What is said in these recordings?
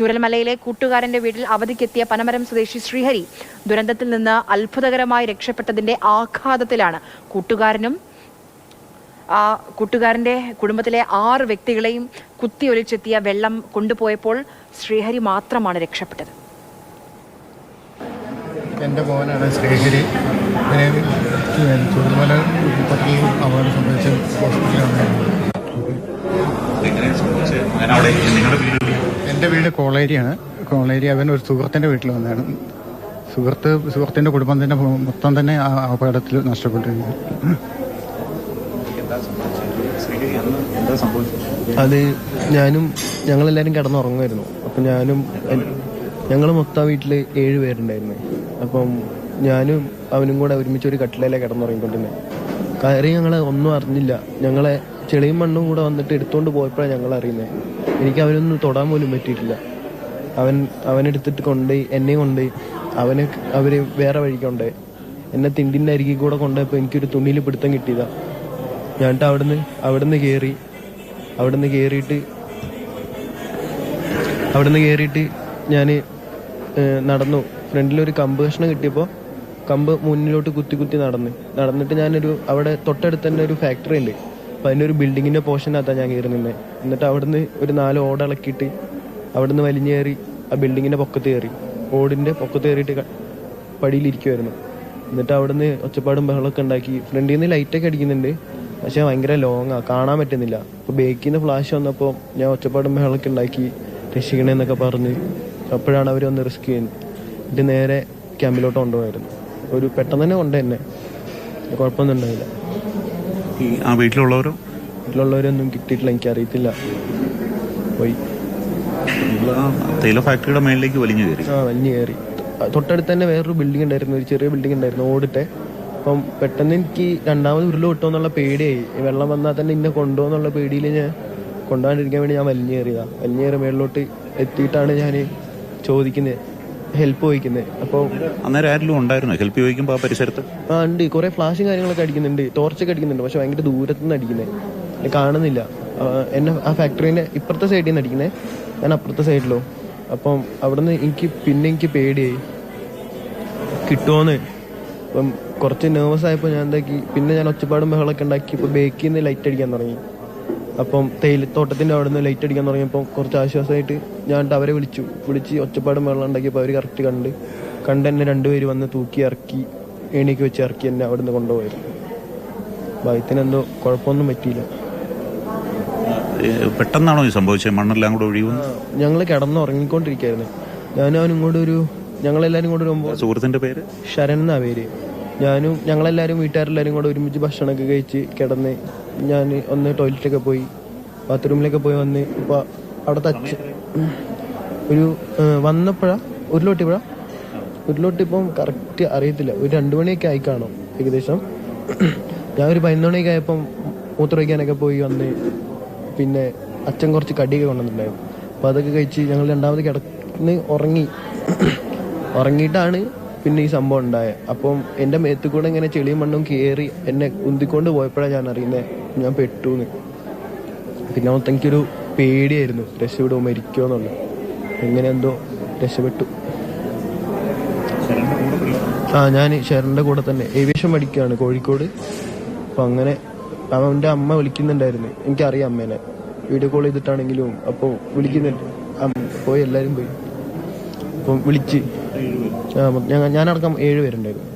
ചൂരൽമലയിലെ കൂട്ടുകാരന്റെ വീട്ടിൽ അവധിക്കെത്തിയ പനമരം സ്വദേശി ശ്രീഹരി ദുരന്തത്തിൽ നിന്ന് അത്ഭുതകരമായി രക്ഷപ്പെട്ടതിന്റെ ആഘാതത്തിലാണ്. കൂട്ടുകാരന്റെ കുടുംബത്തിലെ 6 വ്യക്തികളെയും കുത്തിയൊലിച്ചെത്തിയ വെള്ളം കൊണ്ടുപോയപ്പോൾ ശ്രീഹരി മാത്രമാണ് രക്ഷപ്പെട്ടത്. എൻ്റെ മോനാണ് ശ്രീഹരി. ചൂരൽമല അപകടം സംബന്ധിച്ച് ഹോസ്പിറ്റലാണ്. എൻ്റെ വീട് കോളേരിയാണ്. കോളേരി അവൻ ഒരു സുഹൃത്തിൻ്റെ വീട്ടിൽ വന്നതാണ്. സുഹൃത്തിൻ്റെ കുടുംബം തന്നെ മൊത്തം തന്നെ ആ അപകടത്തിൽ നഷ്ടപ്പെട്ടിരുന്നു. അത് ഞങ്ങളെല്ലാവരും കിടന്നുറങ്ങുമായിരുന്നു. അപ്പം ഞങ്ങൾ മൊത്തം വീട്ടിൽ 7 പേരുണ്ടായിരുന്നു. അപ്പം ഞാനും അവനും കൂടെ ഒരുമിച്ച് ഒരു കട്ടിലയിലെ കിടന്നുറങ്ങിക്കൊണ്ടിരുന്നത്. കാര്യം ഞങ്ങൾ ഒന്നും അറിഞ്ഞില്ല. ഞങ്ങളെ ചെളിയും മണ്ണും കൂടെ വന്നിട്ട് എടുത്തുകൊണ്ട് പോയപ്പോഴാണ് ഞങ്ങൾ അറിയുന്നത്. എനിക്ക് അവനൊന്നും തൊടാൻ പോലും പറ്റിയിട്ടില്ല. അവനെടുത്തിട്ട് കൊണ്ടുപോയി എന്നെയും കൊണ്ടുപോയി അവർ വേറെ വഴിക്ക് കൊണ്ടുപോയി. എന്നെ തിണ്ടിൻ്റെ അരികിൽ കൂടെ കൊണ്ടുപോയപ്പോൾ എനിക്കൊരു തുണിയിൽ പിടുത്തം കിട്ടിയതാണ്. ഞാനിട്ട് അവിടുന്ന് കയറിയിട്ട് ഞാൻ നടന്നു. ഫ്രണ്ടിലൊരു കമ്പ് കഷ്ണം കിട്ടിയപ്പോൾ കമ്പ് മുന്നിലോട്ട് കുത്തി നടന്നിട്ട് അവിടെ തൊട്ടടുത്ത് തന്നെ ഒരു ഫാക്ടറി ഉണ്ട്. അപ്പം അതിൻ്റെ ഒരു ബിൽഡിങ്ങിൻ്റെ പോർഷനകത്താണ് ഞാൻ കയറി നിന്നത്. എന്നിട്ട് അവിടുന്ന് ഒരു 4 ഓട് ഇളക്കിയിട്ട് അവിടുന്ന് വലിഞ്ഞ് കയറി ആ ബിൽഡിങ്ങിൻ്റെ പൊക്കത്ത് കയറി. ഓടിൻ്റെ പൊക്കത്ത് കയറിയിട്ട് പടിയിലിരിക്കുമായിരുന്നു. എന്നിട്ട് അവിടുന്ന് ഒച്ചപ്പാടും ബഹളമൊക്കെ ഉണ്ടാക്കി. ഫ്രണ്ടിൽ നിന്ന് ലൈറ്റൊക്കെ അടിക്കുന്നുണ്ട്, പക്ഷേ ഭയങ്കര ലോങ്ങാണ്, കാണാൻ പറ്റുന്നില്ല. അപ്പോൾ ബേക്കിൽ നിന്ന് ഫ്ലാഷ് വന്നപ്പോൾ ഞാൻ ഒച്ചപ്പാടും ബഹളമൊക്കെ ഉണ്ടാക്കി രക്ഷിക്കണേന്നൊക്കെ പറഞ്ഞ് അപ്പോഴാണ് അവർ വന്ന് റിസ്ക് ചെയ്യുന്നത്. എന്നിട്ട് നേരെ ക്യാമ്പിലോട്ട് കൊണ്ടുപോയായിരുന്നു. പെട്ടെന്ന് തന്നെ കൊണ്ടുതന്നെ കുഴപ്പമൊന്നും ഉണ്ടായില്ല. വീട്ടിലുള്ളവരൊന്നും കിട്ടിയിട്ടില്ല, എനിക്കറിയത്തില്ല. പോയി ഫാക്ടറിയുടെ മേളിലേക്ക് വലിഞ്ഞു കയറി. തൊട്ടടുത്ത് തന്നെ വേറൊരു ബിൽഡിംഗ് ഉണ്ടായിരുന്നു, ഒരു ചെറിയ ബിൽഡിംഗ് ഉണ്ടായിരുന്നു ഓടിട്ടെ. അപ്പം പെട്ടെന്ന് എനിക്ക് രണ്ടാമത് ഉരുള് കിട്ടുമെന്നുള്ള പേടിയായി. വെള്ളം വന്നാൽ തന്നെ ഇന്നെ കൊണ്ടുപോകുന്നുള്ള പേടിയിൽ ഞാൻ കൊണ്ടുപോകാണ്ടിരിക്കാൻ വേണ്ടി ഞാൻ വലിഞ്ഞു കയറി മേളിലോട്ട് എത്തിയിട്ടാണ് ഞാൻ ചോദിക്കുന്നത്, ഹെൽപ്പ് ചോദിക്കുന്നത്. അപ്പോൾ അന്നേരം ആരെങ്കിലും ഉണ്ടായിരുന്നു ഹെൽപ്പ് ചോദിക്കുമ്പോൾ ആ പരിസരത്ത്? ഉണ്ട്, കുറെ ഫ്ലാഷും കാര്യങ്ങളൊക്കെ അടിക്കുന്നുണ്ട്, ടോർച്ചൊക്കെ അടിക്കുന്നുണ്ട്. പക്ഷെ ഭയങ്കര ദൂരത്തുനിന്ന് അടിക്കുന്നത് കാണുന്നില്ല. എന്നെ ആ ഫാക്ടറീൻ്റെ ഇപ്പുറത്തെ സൈഡിൽ നിന്ന് അടിക്കുന്നത്, ഞാൻ അപ്പുറത്തെ സൈഡിലോ. അപ്പം അവിടുന്ന് എനിക്ക് പേടിയായി കിട്ടുമോന്ന്. അപ്പം കുറച്ച് നെർവസ് ആയപ്പോൾ ഞാൻ എന്താക്കി, പിന്നെ ഞാൻ ഒച്ചപ്പാടും ബഹളമൊക്കെ ഉണ്ടാക്കി. ഇപ്പോൾ ബേക്കിൽ നിന്ന് ലൈറ്റ് അടിക്കാൻ തുടങ്ങി. അപ്പം തേയിലത്തോട്ടത്തിൻ്റെ അവിടെ നിന്ന് ലൈറ്റ് അടിക്കാൻ തുടങ്ങിയപ്പോൾ കുറച്ച് ആശ്വാസമായിട്ട് ഞാൻ അവരെ വിളിച്ച് ഒച്ചപ്പാടും ബഹളം ഉണ്ടാക്കിയപ്പോൾ അവർ കറക്റ്റ് കണ്ട് എന്നെ 2 പേര് വന്ന് തൂക്കി ഇറക്കി, ഏണിക്ക് വെച്ച് ഇറക്കി എന്നെ അവിടെ നിന്ന് കൊണ്ടുപോയിരുന്നു. ഭാഗ്യത്തിനെന്തോ കുഴപ്പമൊന്നും പറ്റിയില്ല. പെട്ടെന്നാണോ ഈ സംഭവിച്ചത്? മണ്ണെല്ലാം കൂടെ ഒഴിവ്? ഞങ്ങൾ കിടന്നുറങ്ങിക്കൊണ്ടിരിക്കുകയായിരുന്നു. ഞാനും ഇങ്ങോട്ട് ഞങ്ങളെല്ലാവരും കൂടെ ഒരു സുഹൃത്തിൻ്റെ പേര് ശരൺ എന്നാ പേര്. ഞങ്ങളെല്ലാവരും വീട്ടുകാരെല്ലാവരും കൂടെ ഒരുമിച്ച് ഭക്ഷണമൊക്കെ കഴിച്ച് കിടന്ന് ഞാൻ ഒന്ന് ടോയ്ലറ്റൊക്കെ പോയി, ബാത്റൂമിലൊക്കെ പോയി വന്ന് ഇപ്പോൾ അവിടെ വന്നപ്പോഴാണ് ഉരുളോട്ടിപ്പം കറക്റ്റ് അറിയത്തില്ല, ഒരു 2 മണിയൊക്കെ ആയി കാണും ഏകദേശം. ഞാൻ ഒരു 11 മണിയൊക്കെ ആയപ്പം മൂത്രമൊഴിക്കാനൊക്കെ പോയി വന്ന്, പിന്നെ അച്ഛൻ കുറച്ച് കടിയൊക്കെ കൊണ്ടുവന്നിട്ടുണ്ടായിരുന്നു. അപ്പോൾ അതൊക്കെ കഴിച്ച് ഞങ്ങൾ രണ്ടാമത് കിടന്ന് ഉറങ്ങിയിട്ടാണ് പിന്നെ ഈ സംഭവം ഉണ്ടായത്. അപ്പം എൻ്റെ മേത്ത് കൂടെ ഇങ്ങനെ ചെളിയും മണ്ണും കയറി എന്നെ ഉന്തിക്കൊണ്ട് പോയപ്പോഴാണ് ഞാൻ അറിയുന്നത് ഞാൻ പെട്ടുന്ന്. പിന്നെ മൊത്തം എനിക്കൊരു പേടിയായിരുന്നു, രക്ഷപ്പെടുമോ മരിക്കുമോ എന്നുള്ളത്. എങ്ങനെ എന്തോ രക്ഷപ്പെട്ടു. ഞാൻ ഷെറിൻ്റെ കൂടെ തന്നെ ഏവിയേഷൻ പഠിക്കുകയാണ് കോഴിക്കോട്. അപ്പം അങ്ങനെ അവൻ്റെ അമ്മ വിളിക്കുന്നുണ്ടായിരുന്നു, എനിക്കറിയാം അമ്മേനെ, വീഡിയോ കോൾ ചെയ്തിട്ടാണെങ്കിലും. അപ്പോൾ വിളിക്കുന്നുണ്ട്, പോയി എല്ലാവരും പോയി. അപ്പം വിളിച്ച് ഞാനടക്കം 7 പേരുണ്ടായിരുന്നു.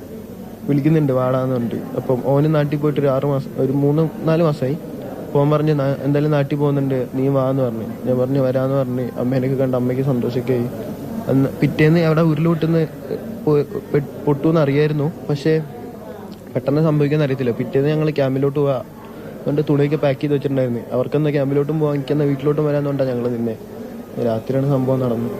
വിളിക്കുന്നുണ്ട് വാടാന്ന് പറഞ്ഞിട്ട്. അപ്പം ഓന് നാട്ടിൽ പോയിട്ട് ഒരു 6 മാസം, ഒരു 3-4 മാസമായി. പോകാൻ പറഞ്ഞ് എന്തായാലും നാട്ടിൽ പോകുന്നുണ്ട്, നീ വാന്ന് പറഞ്ഞു. ഞാൻ പറഞ്ഞു വരാമെന്ന് പറഞ്ഞ്. അമ്മേനൊക്കെ കണ്ട് അമ്മയ്ക്ക് സന്തോഷമൊക്കെ ആയി. പിറ്റേന്ന് അവിടെ ഉരുളുപൊട്ടുന്ന പൊട്ടുമെന്ന് അറിയായിരുന്നു, പക്ഷേ പെട്ടെന്ന് സംഭവിക്കാന്ന് അറിയത്തില്ല. പിറ്റേന്ന് ഞങ്ങൾ ക്യാമ്പിലോട്ട് പോവാ അതുകൊണ്ട് തുണിയൊക്കെ പാക്ക് ചെയ്ത് വെച്ചിട്ടുണ്ടായിരുന്നു. അവർക്കെന്താ ക്യാമ്പിലോട്ടും പോകാൻ, എനിക്കെന്താ വീട്ടിലോട്ടും വരാമെന്നുകൊണ്ടാണ് ഞങ്ങൾ നിന്നെ. രാത്രിയാണ് സംഭവം നടന്നത്.